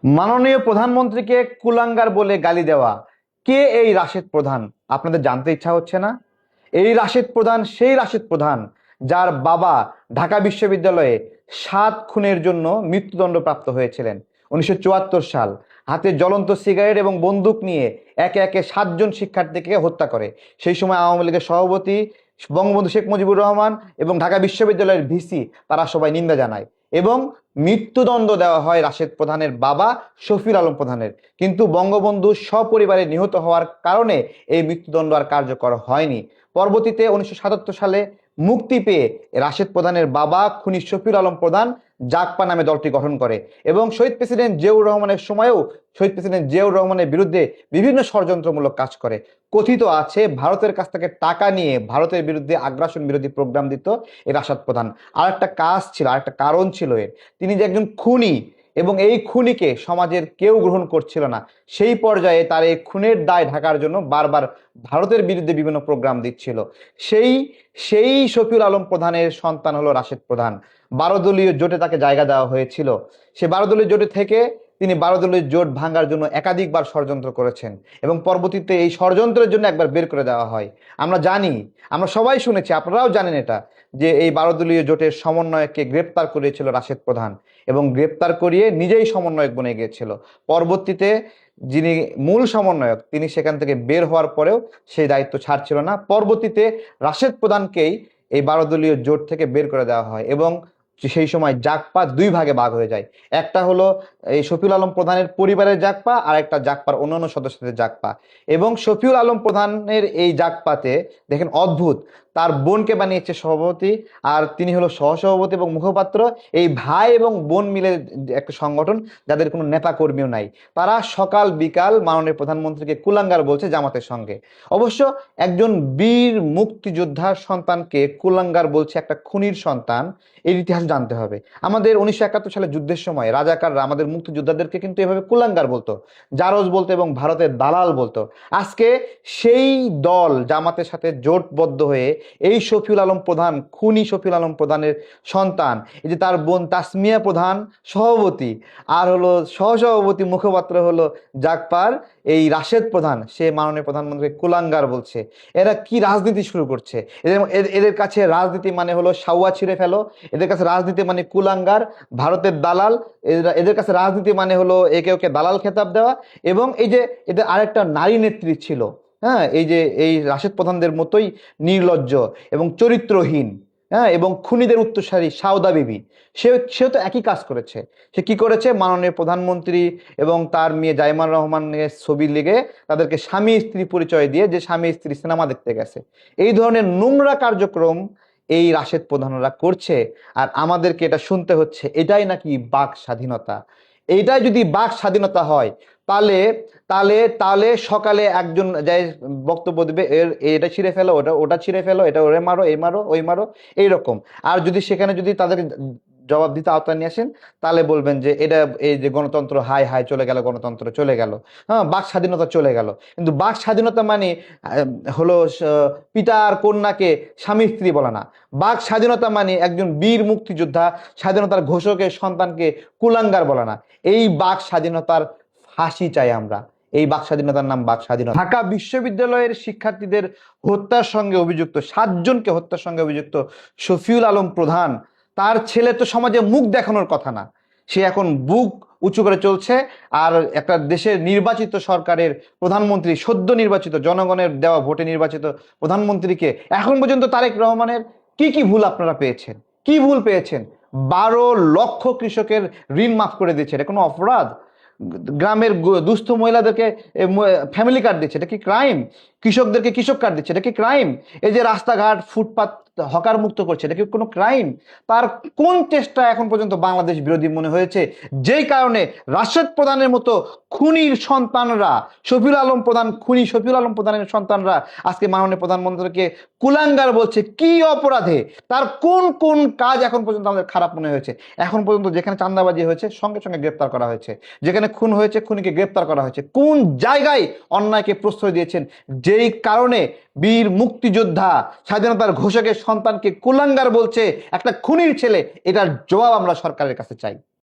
মাননীয় প্রধানমন্ত্রীকে কুলাঙ্গার বলে গালি দেওয়া, কে এই রাশেদ প্রধান? আপনাদের জানতে ইচ্ছা হচ্ছে না? এই রাশেদ প্রধান সেই রাশেদ প্রধান যার বাবা ঢাকা বিশ্ববিদ্যালয়ে 7 খুনের জন্য মৃত্যুদণ্ড প্রাপ্ত হয়েছিলেন 1974 সাল। হাতে জ্বলন্ত সিগারেট এবং বন্দুক নিয়ে একে একে 7 জন শিক্ষার্থীকে হত্যা করে। সেই সময় আওয়ামী লীগের সভাপতি বঙ্গবন্ধু শেখ মুজিবুর রহমান এবং ঢাকা বিশ্ববিদ্যালয়ের ভিসি তারা সবাই নিন্দা জানায় এবং মৃত্যুদণ্ড দেওয়া হয় রাশেদ প্রধানের বাবা শফিউল আলম প্রধানের। কিন্তু বঙ্গবন্ধু সপরিবারে নিহত হওয়ার কারণে এই মৃত্যুদণ্ড আর কার্যকর হয়নি। পরবর্তীতে 1977 সালে মুক্তি পেয়ে রাশেদ প্রধানের বাবা খুনি শফিউল আলম প্রধান জাগপা নামে দলটি গঠন করে এবং শহীদ প্রেসিডেন্ট জিয়াউর রহমানের সময়েও শহীদ প্রেসিডেন্ট জিয়াউর রহমানের বিরুদ্ধে বিভিন্ন ষড়যন্ত্রমূলক কাজ করে। কথিত আছে ভারতের কাছ থেকে টাকা নিয়ে ভারতের বিরুদ্ধে আগ্রাসন বিরোধী প্রোগ্রাম দিত এই রাশেদ প্রধান। আর একটা কাজ ছিল, আর একটা কারণ ছিল এর, তিনি যে একজন খুনি এবং এই খুনিকে সমাজের কেউ গ্রহণ করছিল না। সেই পর্যায়ে তার এই খুনের দায় ঢাকার জন্য বারবার ভারতের বিরুদ্ধে বিভিন্ন প্রোগ্রাম দিচ্ছিল। সেই সেই শফিউল আলম প্রধানের সন্তান হলো রাশেদ প্রধান। 12 দলীয় জোটে তাকে জায়গা দেওয়া হয়েছিল। সে 12 দলীয় জোটে থেকে তিনি 12 দলীয় জোট ভাঙার জন্য একাধিকবার ষড়যন্ত্র করেছেন এবং পরবর্তীতে এই ষড়যন্ত্রের জন্য একবার বের করে দেওয়া হয়। আমরা জানি, আমরা সবাই শুনেছি, আপনারাও জানেন এটা, যে এই 12 দলীয় জোটের সমন্বয়ককে গ্রেপ্তার করেছিল রাশেদ প্রধান এবং গ্রেপ্তার করিয়ে নিজেই সমন্বয়ক বনে গিয়েছিল। পরবর্তীতে যিনি মূল সমন্বয়ক তিনি সেখান থেকে বের হওয়ার পরেও সেই দায়িত্ব ছাড়ছিল না। পরবর্তীতে রাশেদ প্রধানকেই এই 12 দলীয় জোট থেকে বের করে দেওয়া হয় এবং সেই সময় জাগপা 2 ভাগে ভাগ হয়ে যায়। একটা হলো এই শফিউল আলম প্রধানের পরিবারের জাগপা, আর একটা জাগপার অন্যান্য সদস্যদের জাগপা। এবং শফিউল আলম প্রধানের এই জাগপাতে দেখেন অদ্ভুত, তার বোনকে বানিয়েছে সভাপতি, আর তিনি হলো সহসভাপতি এবং মুখপাত্র। এই ভাই এবং বোন মিলে একটা সংগঠন, যাদের কোনো নেতা কর্মীও নাই। তারা সকাল বিকাল মাননীয় প্রধানমন্ত্রীকে কুলাঙ্গার বলছে জামাতের সঙ্গে। অবশ্য একজন বীর মুক্তিযোদ্ধার সন্তানকে কুলাঙ্গার বলছে একটা খুনির সন্তান, এর ইতিহাস জানতে হবে। আমাদের 1971 সালে যুদ্ধের সময় রাজাকাররা আমাদের মুক্তিযোদ্ধাদেরকে কিন্তু এভাবে কুলাঙ্গার বলতো, জারজ বলতো এবং ভারতের দালাল বলতো। আজকে সেই দল জামাতের সাথে জোটবদ্ধ হয়ে এই শফিউল আলম প্রধান, খুনি শফিউল আলম প্রধানের সন্তান, এই যে তার বোন তাসমিয়া প্রধান সভাপতি, আর হলো সহসভাপতি মুখপাত্র হলো জাগপার এই রাশেদ প্রধান, সে মাননীয় প্রধানমন্ত্রীকে কুলাঙ্গার বলছে। এরা কি রাজনীতি শুরু করছে? এদের কাছে রাজনীতি মানে হলো সাউয়া ছিঁড়ে ফেলো, এদের কাছে রাজনীতি মানে কুলাঙ্গার, ভারতের দালাল। এদের কাছে রাজনীতি মানে হলো একে ওকে দালাল খেতাব দেওয়া। এবং এই যে এদের আরেকটা নারী নেত্রী ছিল, হ্যাঁ, এই যে এই রাশেদ প্রধানদের মতোই নির্লজ্জ এবং চরিত্রহীন, হ্যাঁ, এবং খুনিদের উত্তরসারী সাউদা বিবি, সেও তো একই কাজ করেছে। সে কি করেছে? মাননীয় প্রধানমন্ত্রী এবং তার মেয়ে জাইমান রহমানের ছবি লেগে তাদেরকে স্বামী স্ত্রী পরিচয় দিয়ে যে স্বামী স্ত্রী সিনেমা দেখতে গেছে। এই ধরনের নোংরা কার্যক্রম এই রাশেদ প্রধানরা করছে, আর আমাদেরকে এটা শুনতে হচ্ছে এটাই নাকি বাক স্বাধীনতা। এইটাই যদি বাক স্বাধীনতা হয়, তাহলে তাহলে তাহলে সকালে একজন যাই বক্তব্য দেবে, এটা ছিঁড়ে ফেলো, ওটা ছিঁড়ে ফেলো, এটা ওরে মারো, এই মারো, ওই মারো, এইরকম। আর যদি সেখানে যদি তাদের জবাব দিতে আওতায় নিয়ে আসেন, তাহলে বলবেন যে এটা এই যে গণতন্ত্র, হাই হাই চলে গেল, গণতন্ত্র চলে গেল, হ্যাঁ, বাক স্বাধীনতা চলে গেল। কিন্তু বাক স্বাধীনতা মানে হলো পিতা আর কন্যাকে স্বামী স্ত্রী বলা না। বাক স্বাধীনতা মানে একজন বীর মুক্তিযোদ্ধা স্বাধীনতার ঘোষকের সন্তানকে কুলাঙ্গার বলা না। এই বাক স্বাধীনতার ফাঁসি চাই আমরা। এই বাক স্বাধীনতার নাম বাক স্বাধীনতা। ঢাকা বিশ্ববিদ্যালয়ের শিক্ষার্থীদের হত্যার সঙ্গে অভিযুক্ত 7 জনকে হত্যার সঙ্গে অভিযুক্ত শফিউল আলম প্রধান, তার ছেলে তো সমাজে মুখ দেখানোর কথা না, সে এখন বুক উঁচু করে চলছে। আর একটা দেশের নির্বাচিত সরকারের প্রধানমন্ত্রী, সদ্য নির্বাচিত জনগণের দেওয়া ভোটে নির্বাচিত প্রধানমন্ত্রীকে এখন পর্যন্ত তারেক রহমানের কি কি ভুল আপনারা পেয়েছেন? কি ভুল পেয়েছেন? 12 লক্ষ কৃষকের ঋণ মাফ করে দিচ্ছে, এটা কোনো অপরাধ? গ্রামের দুস্থ মহিলাদেরকে ফ্যামিলি কার্ড দিচ্ছে, এটা কি ক্রাইম? কৃষকদেরকে কৃষক কার্ড দিচ্ছে, এটা কি ক্রাইম? এই যে রাস্তাঘাট ফুটপাত হকার মুক্ত করছে, এটা কি কোনো ক্রাইম? তার কোন চেষ্টা এখন পর্যন্ত বাংলাদেশ বিরোধী মনে হয়েছে, যেই কারণে রাশেদ প্রধানের মতো খুনির সন্তানরা, শফিউল আলম প্রধান খুনি শফিউল আলম প্রধানের সন্তানরা আজকে মাননীয় প্রধানমন্ত্রীকে কুলাঙ্গার বলছে? কি অপরাধে? তার কোন কোন কাজ এখন পর্যন্ত আমাদের খারাপ মনে হয়েছে? এখন পর্যন্ত যেখানে চাঁদাবাজি হয়েছে সঙ্গে সঙ্গে গ্রেপ্তার করা হয়েছে, যেখানে খুন হয়েছে খুনিকে গ্রেপ্তার করা হয়েছে। কোন জায়গায় অন্যায়কে প্রশ্রয় দিয়েছেন, যেই কারণে বীর মুক্তিযোদ্ধা স্বাধীনতার ঘোষকের সন্তানকে কুলাঙ্গার বলছে একটা খুনির ছেলে? এটার জবাব আমরা সরকারের কাছে চাই।